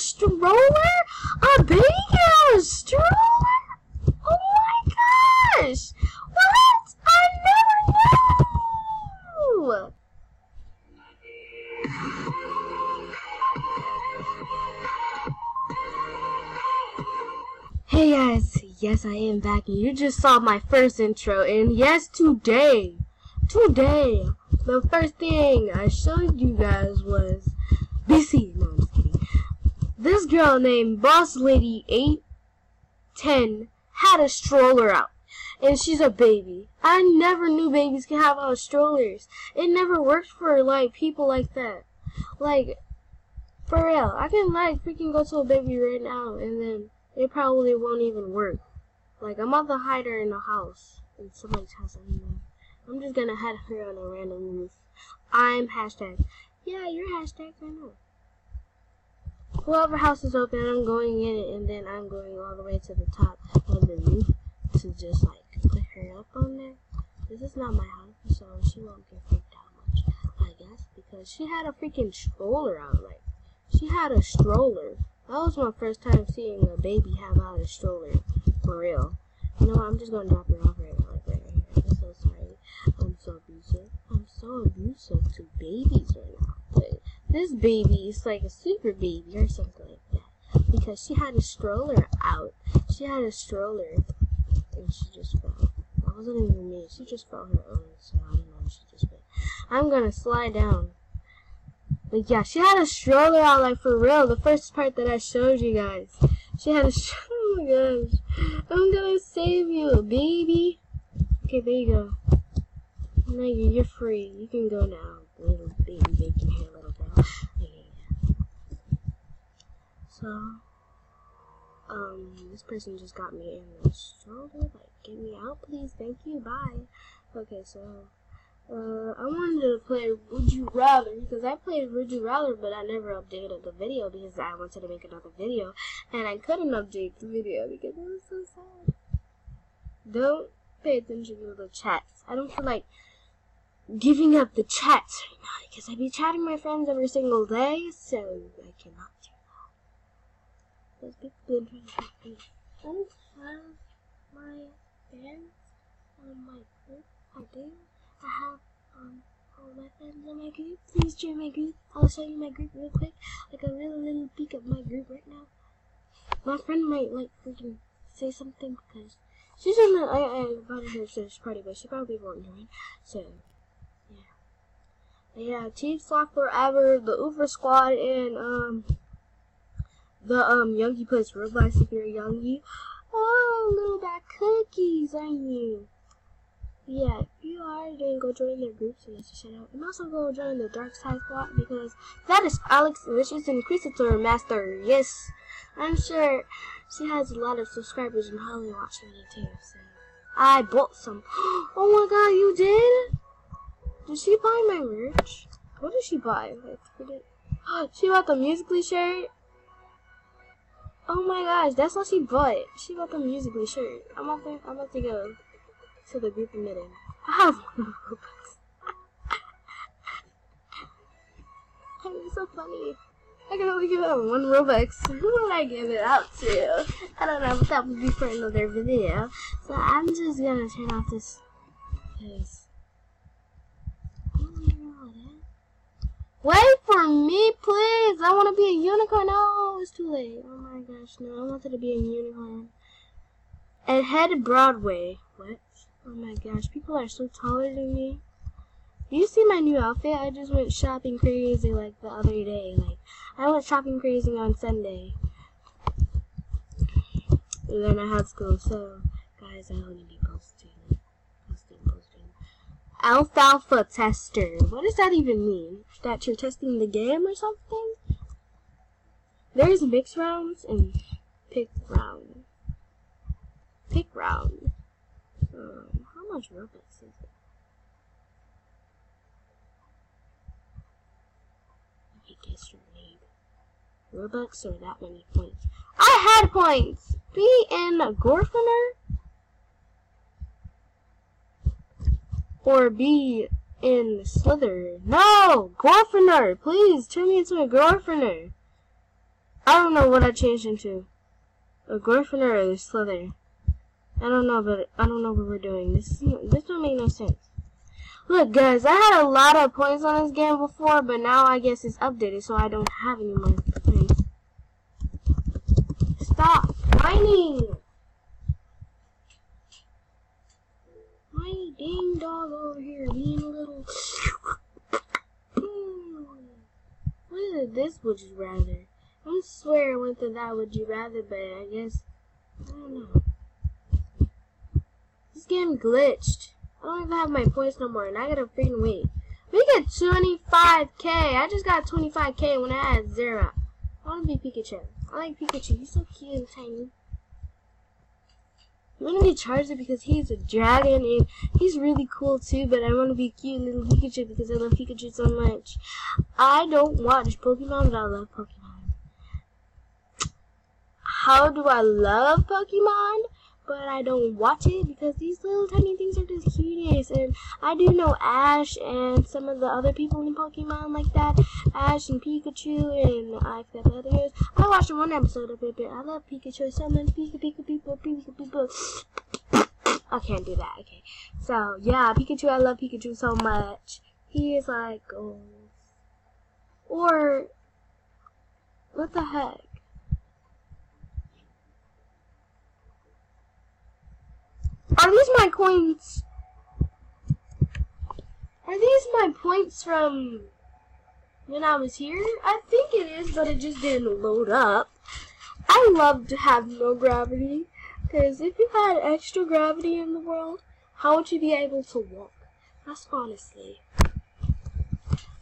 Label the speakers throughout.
Speaker 1: stroller? A baby in a stroller? Oh my gosh! What? I never knew! Hey guys, yes I am back, and you just saw my first intro, and yes, today, the first thing I showed you guys was BC. No, I'm just kidding. This girl named Boss Lady 810 had a stroller out, and she's a baby. I never knew babies can have out strollers. It never worked for like people like that. Like, for real, I can like freaking go to a baby right now, and then it probably won't even work. Like, I'm about to hide her in a house, in somebody's house. I'm just gonna hide her on a random roof. I'm hashtag. Yeah, you're hashtag, I know. Whoever house is open, I'm going in it, and then I'm going all the way to the top of the roof to just like put her up on there. This is not my house, so she won't get freaked out much, I guess, because she had a freaking stroller out. Like, she had a stroller. That was my first time seeing a baby have out a stroller, for real. You know what, I'm just gonna drop her off right now, like right here. I'm so sorry. I'm so abusive. I'm so abusive to babies right now. But this baby is like a super baby or something like that. Because she had a stroller out. She had a stroller, and she just fell. That wasn't even me. She just fell her own, so I don't know. She just fell. I'm gonna slide down. But yeah, she had a stroller out, like, for real. The first part that I showed you guys. She had a oh my gosh. I'm gonna save you, baby. Okay, there you go. No, you're free. You can go now, little baby bacon hair little girl. Yeah. So, this person just got me in the stroller. Like, get me out, please. Thank you. Bye. Okay, so I wanted to play Would You Rather, because I played Would You Rather, but I never updated the video because I wanted to make another video, and I couldn't update the video because it was so sad. Don't pay attention to the chats. I don't feel like giving up the chats right now because I be chatting my friends every single day, so I cannot do that. Those people been trying to talk to me. I don't have my fans on my group. I do. I have all my friends in my group. Please join my group. I'll show you my group real quick. Like a little peek of my group right now. My friend might like freaking say something because she's in the I invited her to this party, but she probably won't join. So yeah. Team Slot Forever, the Uber Squad, and the Youngie plays Roblox if you're a Youngie. Oh, little bad cookies, aren't you? Yeah, if you are, then go join their groups and let's shout out. And also go join the Dark Side Squad because that is Alex Vicious Inquisitor Master. Yes, I'm sure she has a lot of subscribers and probably watching me too. So I bought some. Oh my god, you did? Did she buy my merch? What did she buy? I forget. She bought the Musically shirt. Oh my gosh, that's what she bought. She bought the Musically shirt. I'm about to go to the group meeting. I have one Robux. It's so funny. I can only give out one Robux. Who would I give it out to? I don't know, but that would be for another video. So I'm just gonna turn off this because wait for me, please. I want to be a unicorn. No, it's too late. Oh my gosh, no. I wanted to be a unicorn. And head Broadway. What? Oh my gosh, people are so taller than me. You see my new outfit? I just went shopping crazy like the other day. Like, I went shopping crazy on Sunday. And then I had school, so guys, I only be posting. Alfalfa tester. What does that even mean? That you're testing the game or something? There's mix rounds and pick round. Pick round. How much Robux is it? Let me guess your name. Robux or that many points? I had points! Be in Gorfiner? Or be in Slither? No! Gorfiner! Please, turn me into a Gorfiner! I don't know what I changed into. A Gryffindor or a Slytherin. I don't know, but I don't know what we're doing. This don't make no sense. Look, guys, I had a lot of points on this game before, but now I guess it's updated, so I don't have any more points. Stop whining! My dang dog over here being a little... What is this would you rather? I swear I went to that would you rather, but I guess... I don't know. This game glitched. I don't even have my points no more, and I gotta freaking wait. We get 25k. I just got 25k when I had 0. I wanna be Pikachu. I like Pikachu. He's so cute and tiny. I wanna be Charizard because he's a dragon and he's really cool too, but I wanna be cute little Pikachu because I love Pikachu so much. I don't watch Pokemon, but I love Pokemon. How do I love Pokemon? But I don't watch it because these little tiny things are the cutest. And I do know Ash and some of the other people in Pokemon like that. Ash and Pikachu and I forgot the others. I watched one episode of it, but I love Pikachu so much. Pikachu. I can't do that. Okay. So, yeah, Pikachu. I love Pikachu so much. He is like gold. Or, what the heck? Are these my coins? Are these my points from when I was here? I think it is, but it just didn't load up. I love to have no gravity, because if you had extra gravity in the world, how would you be able to walk? That's honestly.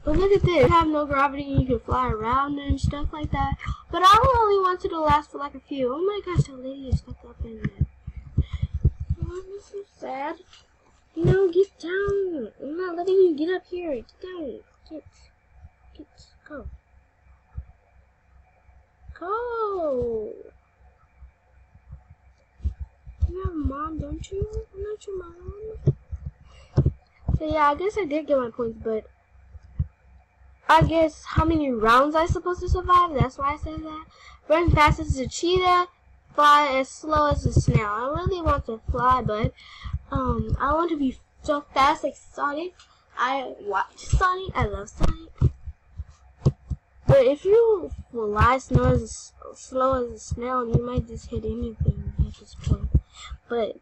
Speaker 1: But look at this. You have no gravity and you can fly around and stuff like that. But I only wanted to last for like a few. Oh my gosh, that lady is stuck up in there. Oh, I'm so sad. No, get down. I'm not letting you get up here. Get down. Get. Go. Go. You have a mom, don't you? I'm not your mom. So yeah, I guess I did get my points, but I guess how many rounds I supposed to survive? That's why I said that. Run fast as a cheetah. Fly as slow as a snail. I really want to fly, but I want to be so fast like Sonic. I watch Sonic. I love Sonic. But if you fly slow as a snail, you might just hit anything at this point. But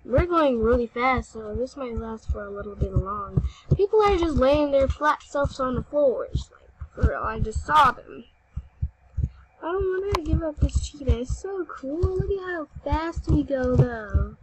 Speaker 1: we're going really fast, so this might last for a little bit long. People are just laying their flat selves on the floors. Like, for real, I just saw them. I don't want to give up this cheetah. It's so cool. Look at how fast we go, though.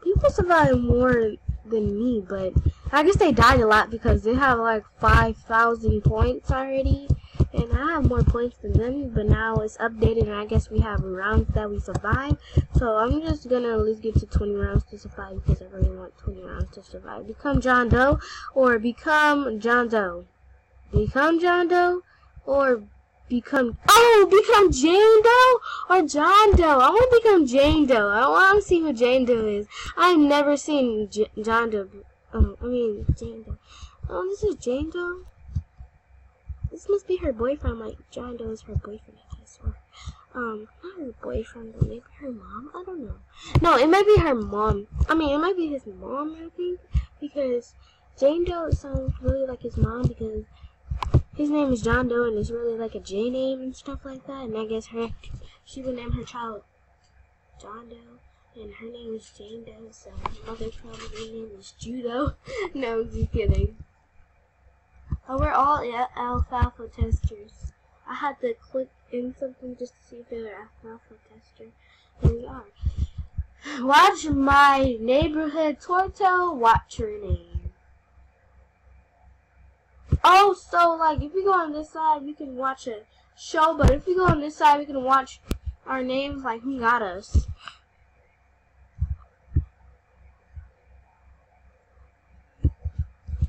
Speaker 1: People survive more than me, but I guess they died a lot because they have like 5,000 points already. And I have more points than them, but now it's updated and I guess we have rounds that we survive. So I'm just going to at least get to 20 rounds to survive because I really want 20 rounds to survive. Become John Doe or become John Doe. Become John Doe or become Jane Doe or John Doe. I want to become Jane Doe. I want to see who Jane Doe is. I've never seen John Doe. Jane Doe. Oh, this is Jane Doe. This must be her boyfriend. Like John Doe is her boyfriend, I guess, or not her boyfriend, but maybe her mom. I don't know. No, it might be her mom. I mean, it might be his mom. I think because Jane Doe sounds really like his mom because his name is John Doe and it's really like a J name and stuff like that. And I guess she would name her child John Doe, and her name is Jane Doe, so her mother probably name is Judo. No, I'm just kidding. Oh, we're all alfalfa testers. I had to click in something just to see if they were alfalfa tester. And we are. Watch my neighborhood Torto. Watch your name. Oh, so like if we go on this side, we can watch a show, but if we go on this side, we can watch our names, like who got us.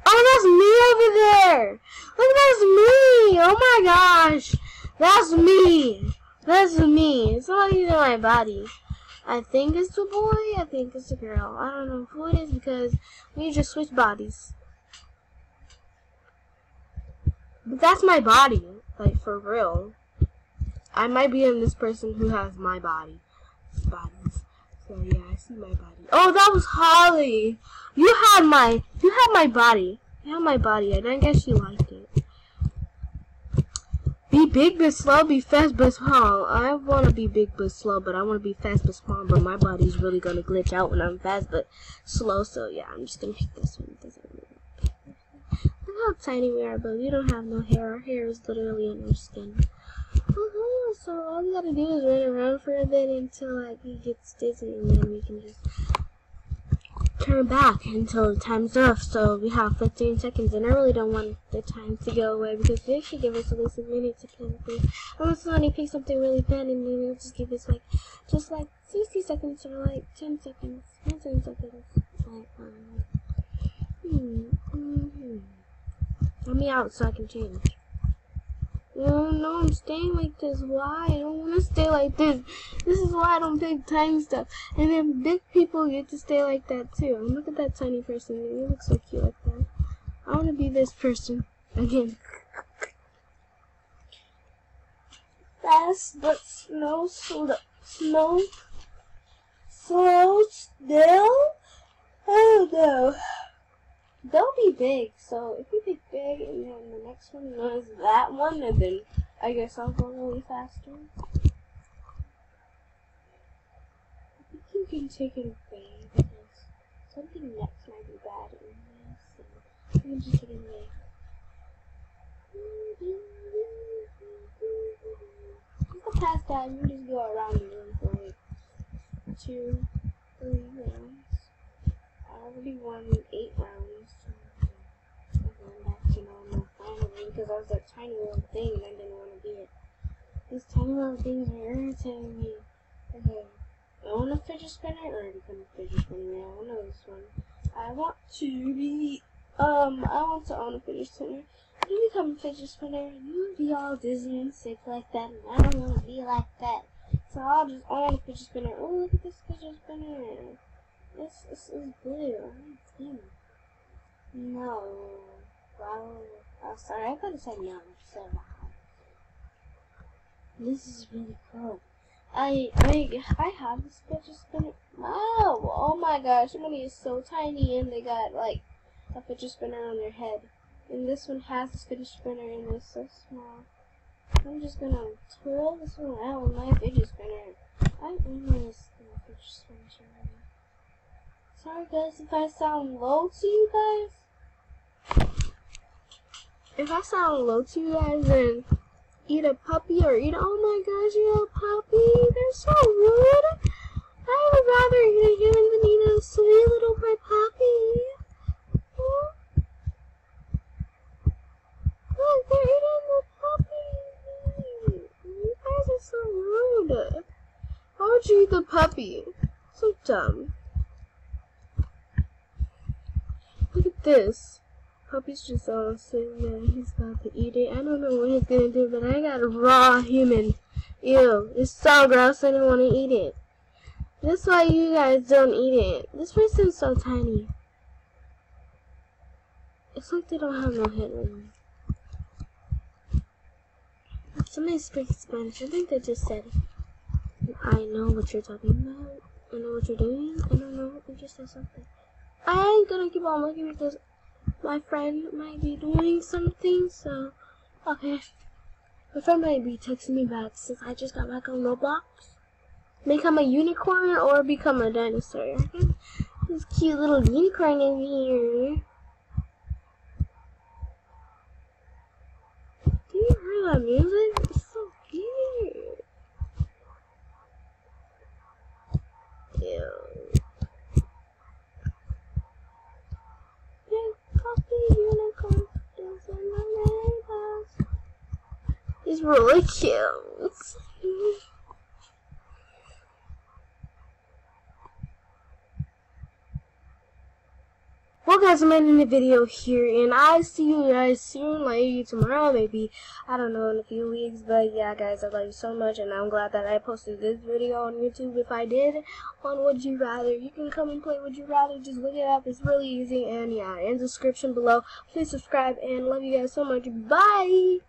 Speaker 1: Oh, that's me over there. Look, that's me. Oh my gosh, that's me. That's me. It's not even my body. I think it's the boy. I think it's the girl. I don't know who it is because we just switched bodies. But that's my body, like for real. I might be in this person who has my body. Bodies. So yeah, I see my body. Oh, that was Holly. You had my body. You had my body, and I guess you liked it. Be big but slow, be fast but small. I want to be big but slow, but I want to be fast but small. But my body's really gonna glitch out when I'm fast but slow. So yeah, I'm just gonna pick this one. Look how tiny we are, but we don't have no hair. Our hair is literally in our skin. So all we gotta do is run around for a bit until like he gets dizzy, and then we can just turn back until the time's up. So we have 15 seconds, and I really don't want the time to go away because they should give us at least a minute to plan things. Unless somebody pick something really fun, and then they'll just give us like just like 60 seconds or like 10 seconds, not 10 seconds. Like let me out so I can change. No, I'm staying like this. Why? I don't want to stay like this. This is why I don't pick tiny stuff. And then big people get to stay like that too. And look at that tiny person. You look so cute like that. I want to be this person again. Fast but slow still. Oh no. They'll be big, so if you pick big and then the next one is that one, and then I guess I'll go really faster. I think you can take it away because something next might be bad in this, so you can just take it away. You can pass that and you just go around the room for like 2, 3 rounds. I already won 8 rounds. Because I was that tiny little thing and I didn't want to be it. These tiny little things are irritating me. Okay, I want a fidget spinner or become a fidget spinner. Yeah, I know this one. I want to own a fidget spinner. You become a fidget spinner, you'll be all dizzy and sick like that, and I don't want to be like that. So I'll just own a fidget spinner. Oh, look at this fidget spinner. This is blue. No. Wow. Oh, sorry, I could have said no. So this is really cool. I have this fidget spinner. Wow! Oh my gosh, somebody is so tiny, and they got like a fidget spinner on their head. And this one has this fidget spinner, and it's so small. I'm just gonna twirl this one out with my fidget spinner. I own this fidget spinner. Sorry guys if I sound low to you guys. If I sound low to you guys, then eat a puppy or eat. Oh my gosh, eat a puppy! They're so rude. I would rather eat a human than eat a sweet little white puppy. Look, they're eating the puppy. You guys are so rude. Why would you eat the puppy? So dumb. Look at this. Puppy's just all sitting there. He's about to eat it. I don't know what he's gonna do, but I got a raw human. Ew, it's so gross. I don't want to eat it. That's why you guys don't eat it. This person's so tiny. It's like they don't have no head on them. Somebody speaks Spanish. I think they just said, I know what you're talking about. I know what you're doing. I don't know. They just said something. I ain't gonna keep on looking because my friend might be doing something, so, okay. My friend might be texting me back since I just got back on Roblox. Become a unicorn or become a dinosaur. This cute little unicorn in here. Do you hear that music? It's so cute. Ew. Unicorn dancing on rainbows. He's really cute. Well guys, I'm ending the video here, and I'll see you guys soon, maybe tomorrow, maybe, I don't know, in a few weeks. But yeah guys, I love you so much, and I'm glad that I posted this video on YouTube. If I did on Would You Rather, you can come and play Would You Rather. Just look it up, it's really easy. And yeah, in the description below, please subscribe, and love you guys so much. Bye.